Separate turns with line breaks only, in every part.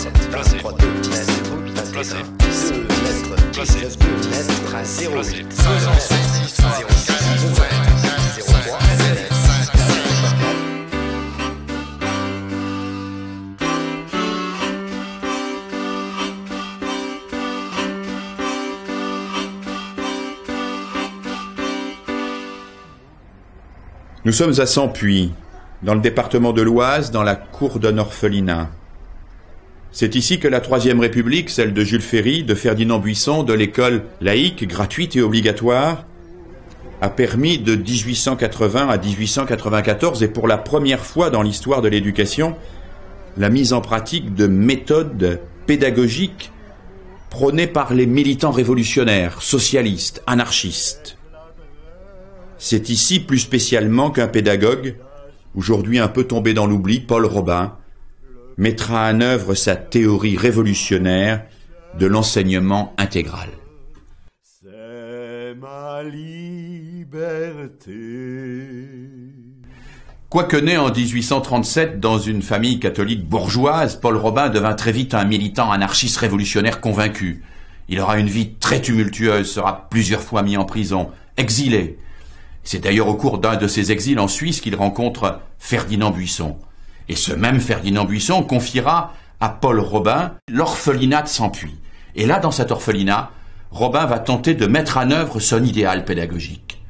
7, 23, 2, 10, 0, 8, 2, 2 mètres, 10, 9, 2 mètres, 0, 8, 0, 6, 0, 3, 7, 5, 4.
Nous sommes à Sampuy, dans le département de l'Oise, dans la cour d'un orphelinat. C'est ici que la Troisième République, celle de Jules Ferry, de Ferdinand Buisson, de l'école laïque, gratuite et obligatoire, a permis de 1880 à 1894, et pour la première fois dans l'histoire de l'éducation, la mise en pratique de méthodes pédagogiques prônées par les militants révolutionnaires, socialistes, anarchistes. C'est ici plus spécialement qu'un pédagogue, aujourd'hui un peu tombé dans l'oubli, Paul Robin, mettra en œuvre sa théorie révolutionnaire de l'enseignement intégral.
C'est ma liberté.
Quoique né en 1837 dans une famille catholique bourgeoise, Paul Robin devint très vite un militant anarchiste révolutionnaire convaincu. Il aura une vie très tumultueuse, sera plusieurs fois mis en prison, exilé. C'est d'ailleurs au cours d'un de ses exils en Suisse qu'il rencontre Ferdinand Buisson. Et ce même Ferdinand Buisson confiera à Paul Robin l'orphelinat de Sampuy. Et là, dans cet orphelinat, Robin va tenter de mettre en œuvre son idéal pédagogique.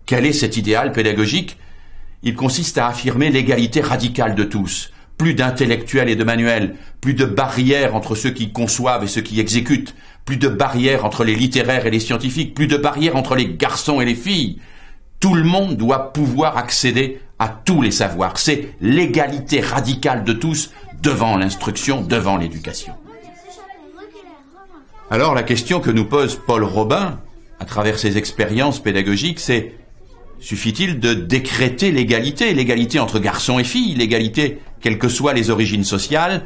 Quel est cet idéal pédagogique? Il consiste à affirmer l'égalité radicale de tous. Plus d'intellectuels et de manuels, plus de barrières entre ceux qui conçoivent et ceux qui exécutent, plus de barrières entre les littéraires et les scientifiques, plus de barrières entre les garçons et les filles. Tout le monde doit pouvoir accéder à tous les savoirs. C'est l'égalité radicale de tous devant l'instruction, devant l'éducation. Alors la question que nous pose Paul Robin, à travers ses expériences pédagogiques, c'est: suffit-il de décréter l'égalité, l'égalité entre garçons et filles, l'égalité quelles que soient les origines sociales,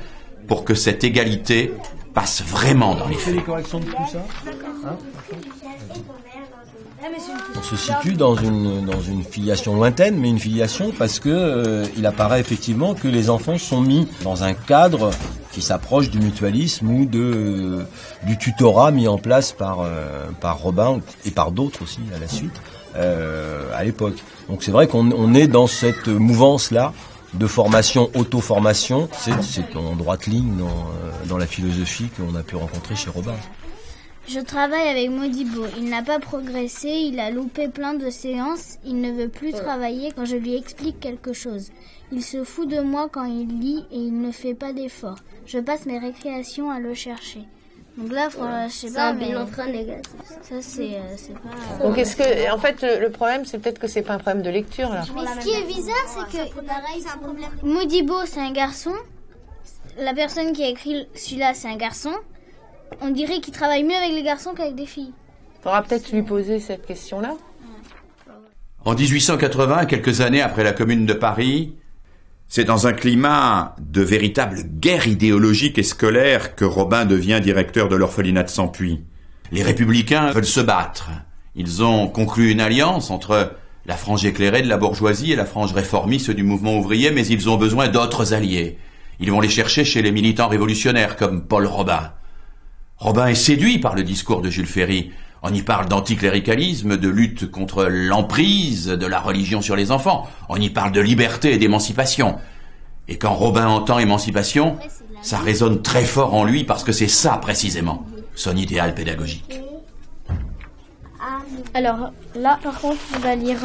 pour que cette égalité passe vraiment dans les faits?
Les corrections de tout ça, hein? On se situe dans une filiation lointaine, mais une filiation parce que il apparaît effectivement que les enfants sont mis dans un cadre qui s'approche du mutualisme ou du tutorat mis en place par Robin et par d'autres aussi à la suite à l'époque. Donc c'est vrai qu'on est dans cette mouvance-là de formation, auto-formation. C'est en droite ligne dans la philosophie qu'on a pu rencontrer chez Robin.
Je travaille avec Modibo. Il n'a pas progressé, il a loupé plein de séances, il ne veut plus travailler quand je lui explique quelque chose. Il se fout de moi quand il lit et il ne fait pas d'efforts. Je passe mes récréations à le chercher. Donc là, je sais pas, mais très négatif. Ça, c'est pas...
Donc est-ce que, en fait, le problème, c'est peut-être que c'est pas un problème de lecture, là.
Mais ce qui est bizarre, c'est que Modibo, c'est un garçon. La personne qui a écrit celui-là, c'est un garçon. On dirait qu'il travaille mieux avec les garçons qu'avec des filles.
Il faudra peut-être lui poser cette question-là.
En 1880, quelques années après la Commune de Paris, c'est dans un climat de véritable guerre idéologique et scolaire que Robin devient directeur de l'orphelinat de Sampuy. Les républicains veulent se battre. Ils ont conclu une alliance entre la frange éclairée de la bourgeoisie et la frange réformiste du mouvement ouvrier, mais ils ont besoin d'autres alliés. Ils vont les chercher chez les militants révolutionnaires comme Paul Robin. Robin est séduit par le discours de Jules Ferry. On y parle d'anticléricalisme, de lutte contre l'emprise de la religion sur les enfants. On y parle de liberté et d'émancipation. Et quand Robin entend émancipation, ça résonne très fort en lui parce que c'est ça précisément, son idéal pédagogique.
Alors là, par contre, on va lire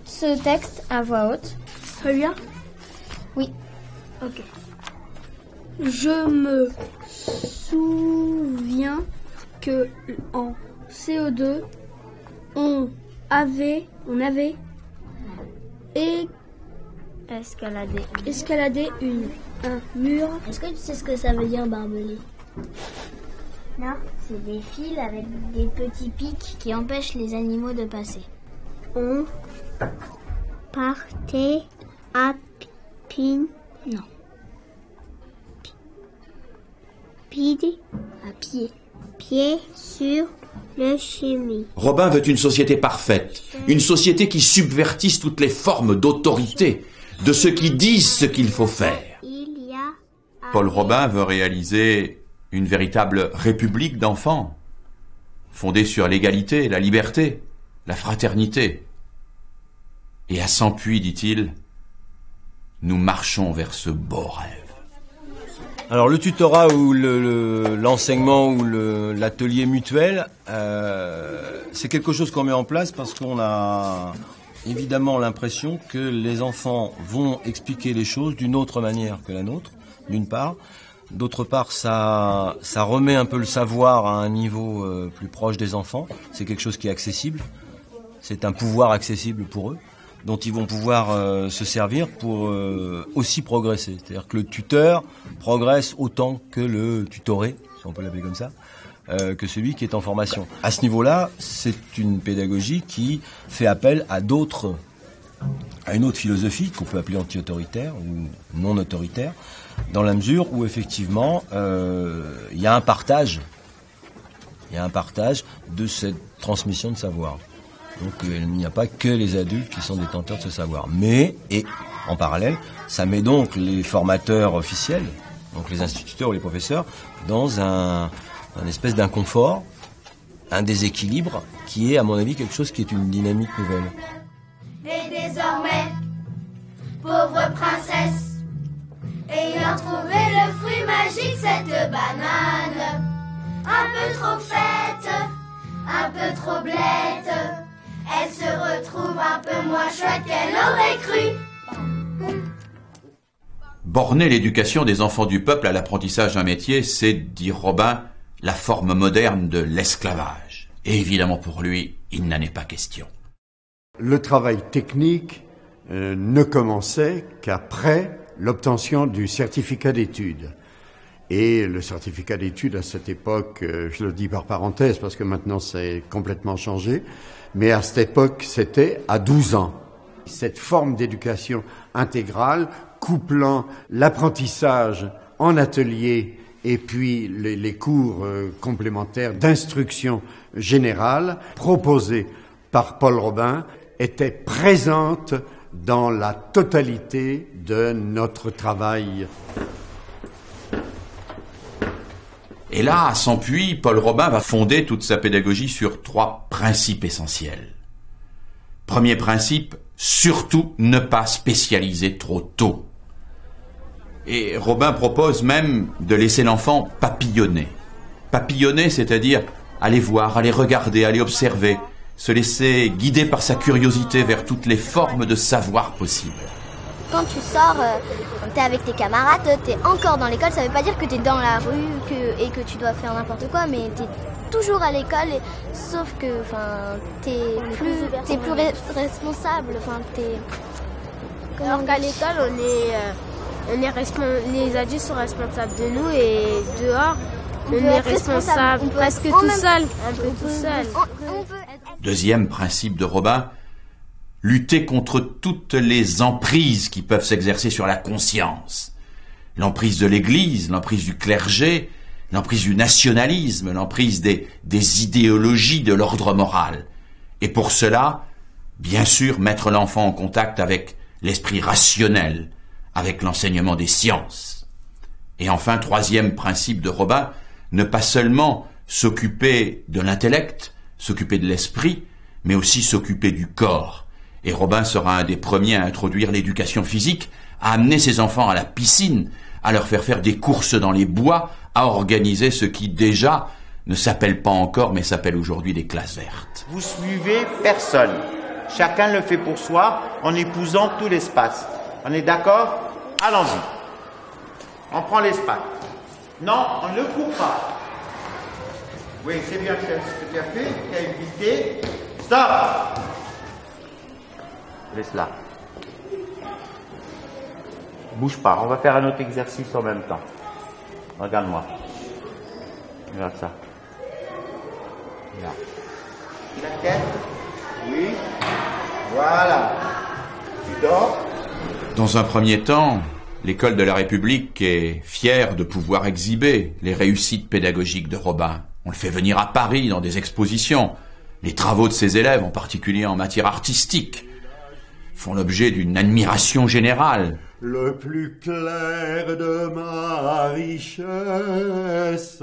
ce texte à voix haute.
Celui-là ?
Oui.
Ok. Je me souviens que en CO2, on avait escaladé un mur.
Est-ce que tu sais ce que ça veut dire, barbelé? Non, c'est des fils avec des petits pics qui empêchent les animaux de passer.
On partait à pied. Non. À pied. Pied sur le chemin.
Robin veut une société parfaite, une société qui subvertisse toutes les formes d'autorité, de ceux qui disent ce qu'il faut faire.
Il y a
Paul Robin veut réaliser une véritable république d'enfants, fondée sur l'égalité, la liberté, la fraternité. Et à Sampuy, dit-il, nous marchons vers ce beau rêve.
Alors le tutorat ou l'enseignement ou l'atelier mutuel, c'est quelque chose qu'on met en place parce qu'on a évidemment l'impression que les enfants vont expliquer les choses d'une autre manière que la nôtre, d'une part. D'autre part, ça remet un peu le savoir à un niveau plus proche des enfants. C'est quelque chose qui est accessible. C'est un pouvoir accessible pour eux, dont ils vont pouvoir se servir pour aussi progresser. C'est-à-dire que le tuteur progresse autant que le tutoré, si on peut l'appeler comme ça, que celui qui est en formation. À ce niveau-là, c'est une pédagogie qui fait appel à une autre philosophie qu'on peut appeler anti-autoritaire ou non autoritaire, dans la mesure où effectivement il y a un partage de cette transmission de savoir. Donc il n'y a pas que les adultes qui sont détenteurs de ce savoir. Mais, et en parallèle, ça met donc les formateurs officiels, donc les instituteurs ou les professeurs, dans un espèce d'inconfort, un déséquilibre, qui est à mon avis quelque chose qui est une dynamique nouvelle.
Et désormais, pauvre princesse, ayant trouvé le fruit magique, cette banane, un peu trop faite, un peu trop blette, elle se retrouve un peu moins chouette qu'elle aurait cru.
Borner l'éducation des enfants du peuple à l'apprentissage d'un métier, c'est, dit Robin, la forme moderne de l'esclavage. Et évidemment pour lui, il n'en est pas question.
Le travail technique ne commençait qu'après l'obtention du certificat d'études. Et le certificat d'études à cette époque, je le dis par parenthèse parce que maintenant c'est complètement changé, mais à cette époque c'était à 12 ans. Cette forme d'éducation intégrale, couplant l'apprentissage en atelier et puis les cours complémentaires d'instruction générale proposés par Paul Robin, était présente dans la totalité de notre travail.
Et là, à Sampuy, Paul Robin va fonder toute sa pédagogie sur 3 principes essentiels. Premier principe, surtout ne pas spécialiser trop tôt. Et Robin propose même de laisser l'enfant papillonner. Papillonner, c'est-à-dire aller voir, aller regarder, aller observer, se laisser guider par sa curiosité vers toutes les formes de savoir possibles.
Quand tu sors, t'es avec tes camarades, t'es encore dans l'école, ça veut pas dire que t'es dans la rue et que tu dois faire n'importe quoi, mais t'es toujours à l'école, sauf que t'es plus responsable.
Alors qu'à l'école, les adultes sont responsables de nous et dehors, on est responsable presque tout seul, un peu tout seul.
Deuxième principe de Robin, lutter contre toutes les emprises qui peuvent s'exercer sur la conscience. L'emprise de l'Église, l'emprise du clergé, l'emprise du nationalisme, l'emprise des idéologies de l'ordre moral. Et pour cela, bien sûr, mettre l'enfant en contact avec l'esprit rationnel, avec l'enseignement des sciences. Et enfin, troisième principe de Robin, ne pas seulement s'occuper de l'intellect, s'occuper de l'esprit, mais aussi s'occuper du corps. Et Robin sera un des premiers à introduire l'éducation physique, à amener ses enfants à la piscine, à leur faire des courses dans les bois, à organiser ce qui déjà ne s'appelle pas encore, mais s'appelle aujourd'hui les classes vertes.
Vous suivez personne. Chacun le fait pour soi, en épousant tout l'espace. On est d'accord? Allons-y. On prend l'espace. Non, on ne coupe pas. Oui, c'est bien ce que tu as fait, tu as évité. Stop! Laisse là. Bouge pas, on va faire un autre exercice en même temps. Regarde-moi. Regarde ça. Là. La tête. Oui. Voilà. Tu dors.
Dans un premier temps, l'école de la République est fière de pouvoir exhiber les réussites pédagogiques de Robin. On le fait venir à Paris dans des expositions, les travaux de ses élèves, en particulier en matière artistique. font l'objet d'une admiration générale.
Le plus clair de ma richesse,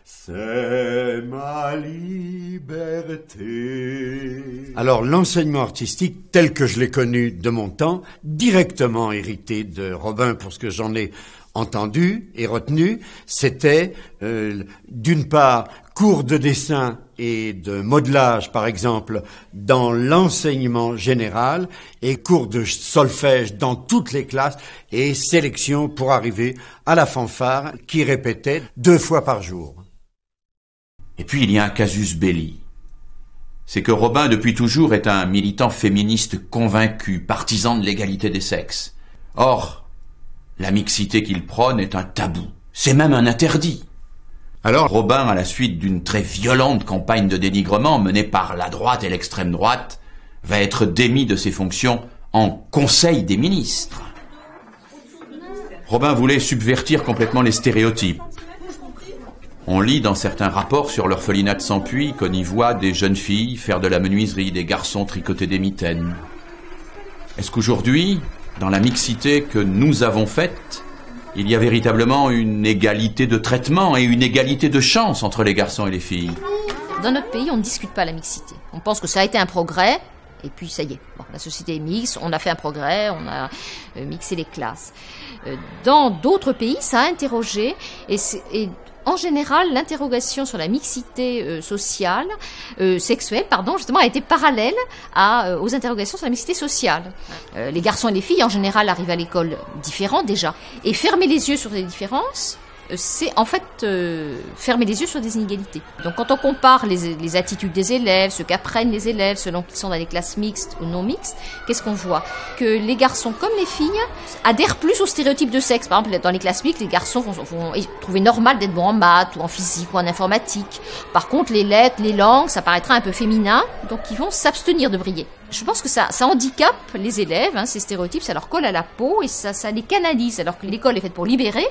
c'est ma liberté. Alors l'enseignement artistique tel que je l'ai connu de mon temps, directement hérité de Robin pour ce que j'en ai entendu et retenu, c'était d'une part cours de dessin et de modelage, par exemple, dans l'enseignement général, et cours de solfège dans toutes les classes, et sélection pour arriver à la fanfare qui répétait 2 fois par jour.
Et puis il y a un casus belli. C'est que Robin, depuis toujours, est un militant féministe convaincu, partisan de l'égalité des sexes. Or, la mixité qu'il prône est un tabou. C'est même un interdit. Alors Robin, à la suite d'une très violente campagne de dénigrement menée par la droite et l'extrême droite, va être démis de ses fonctions en Conseil des ministres. Robin voulait subvertir complètement les stéréotypes. On lit dans certains rapports sur l'orphelinat de Sampuy qu'on y voit des jeunes filles faire de la menuiserie, des garçons tricoter des mitaines. Est-ce qu'aujourd'hui, dans la mixité que nous avons faite, il y a véritablement une égalité de traitement et une égalité de chance entre les garçons et les filles?
Dans notre pays, on ne discute pas la mixité. On pense que ça a été un progrès, et puis ça y est. Bon, la société est mixte, on a fait un progrès, on a mixé les classes. Dans d'autres pays, ça a interrogé, et en général, l'interrogation sur la mixité sociale, sexuelle, justement, a été parallèle aux interrogations sur la mixité sociale. Les garçons et les filles, en général, arrivent à l'école différents déjà. Et fermer les yeux sur les différences, c'est en fait fermer les yeux sur des inégalités. Donc quand on compare les attitudes des élèves, ce qu'apprennent les élèves selon qu'ils sont dans les classes mixtes ou non mixtes, qu'est-ce qu'on voit? Que les garçons comme les filles adhèrent plus aux stéréotypes de sexe. Par exemple, dans les classes mixtes, les garçons vont trouver normal d'être bons en maths ou en physique ou en informatique. Par contre, les lettres, les langues, ça paraîtra un peu féminin, donc ils vont s'abstenir de briller. Je pense que ça handicape les élèves, ces stéréotypes, ça leur colle à la peau et ça les canalise, alors que l'école est faite pour libérer.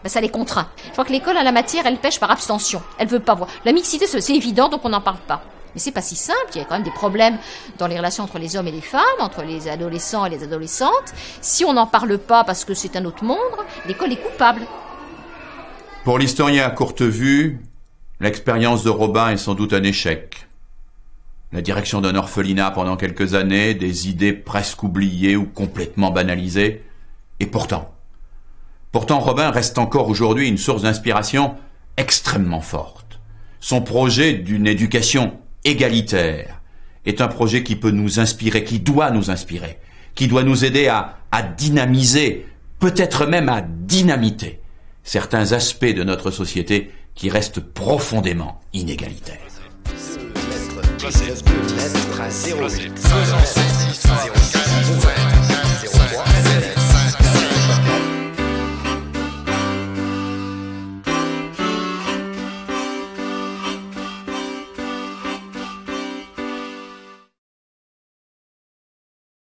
Ça les contraint. Je crois que l'école à la matière, elle pêche par abstention. Elle veut pas voir. La mixité, c'est évident, donc on n'en parle pas. Mais c'est pas si simple. Il y a quand même des problèmes dans les relations entre les hommes et les femmes, entre les adolescents et les adolescentes. Si on n'en parle pas parce que c'est un autre monde, l'école est coupable.
Pour l'historien à courte vue, l'expérience de Robin est sans doute un échec. La direction d'un orphelinat pendant quelques années, des idées presque oubliées ou complètement banalisées. Et pourtant, Robin reste encore aujourd'hui une source d'inspiration extrêmement forte. Son projet d'une éducation égalitaire est un projet qui peut nous inspirer, qui doit nous inspirer, qui doit nous aider à dynamiser, peut-être même à dynamiter certains aspects de notre société qui restent profondément inégalitaires.
Lettre 08 05 04